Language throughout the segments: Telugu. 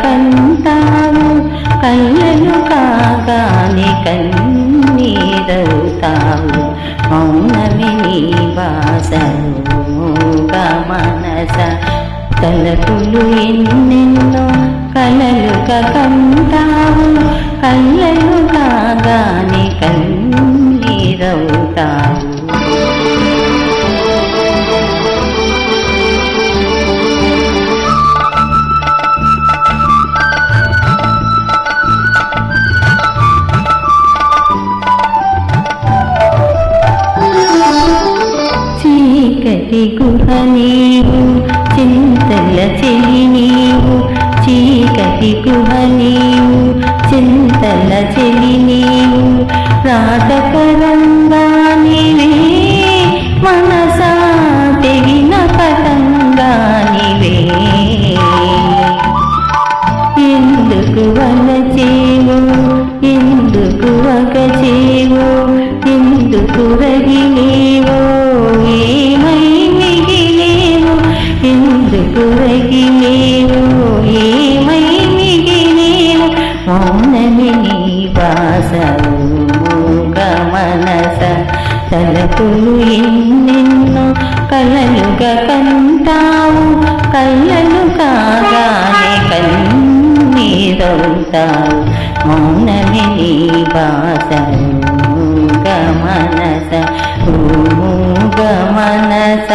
కంటావు కళ్ళను కాగాని కన్నీరవుతావు మౌనమి నీ భాషగా మనస తలపులు ఎన్నెన్నో కలలుగా కంటావు కళ్ళను కాగాని కన్నీరవుతావు చీకటి గుహ నీవు చింతల చెలి నీవు చీకటి గుహ నీవు చింతల చెలి నీవు రాధకరంగా నీవే మనసా తెగిన పతంగా నీవే ఎందుకు వలచేవు ఎందుకు వగచేవు ఎందుకు రగిలేవో ఏమై మిగిలేవు ఎందుకు రగిలేవు ఏమై మిగిలేవు మౌనమి నీ భాషగా మనస తలపులు ఎన్నెన్నో కలలుగా కంటావు కళ్ళను కాగానే కన్నీరవుతావు మౌనమి నీ భాషగా మనస గా మనస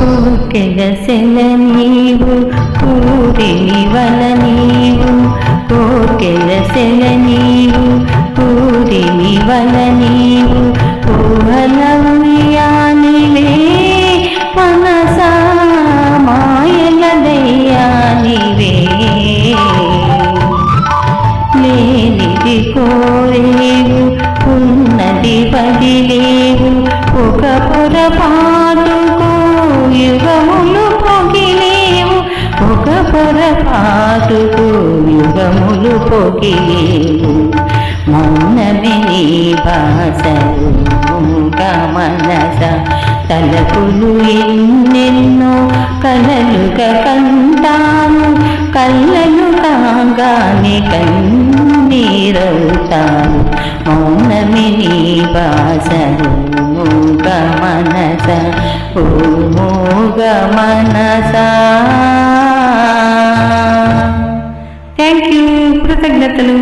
కోకెలసెల నీవు పూరిని వల నీవు కోకెలసెల నీవు పూరిని వల నీవు ఊహల ఉయ్యానివే మనసా మాయల దయ్యానివే లేనిది కోరేవు ఉన్నది వదిలేవు ఒక పొరపాటుకు యుగములు పొగిలేవు ఒక పొరపాటుకు యుగములు పొగిలేవు మౌనమి నీ భాషగా మనస తలపులు ఎన్నెన్నో కలలుగా కంటాము కళ్ళను కాగానే కన్నీరవుతాము మౌనమి నీ భాషగా మనస మనస థ్యాంక్ యూ కృతజ్ఞతలు.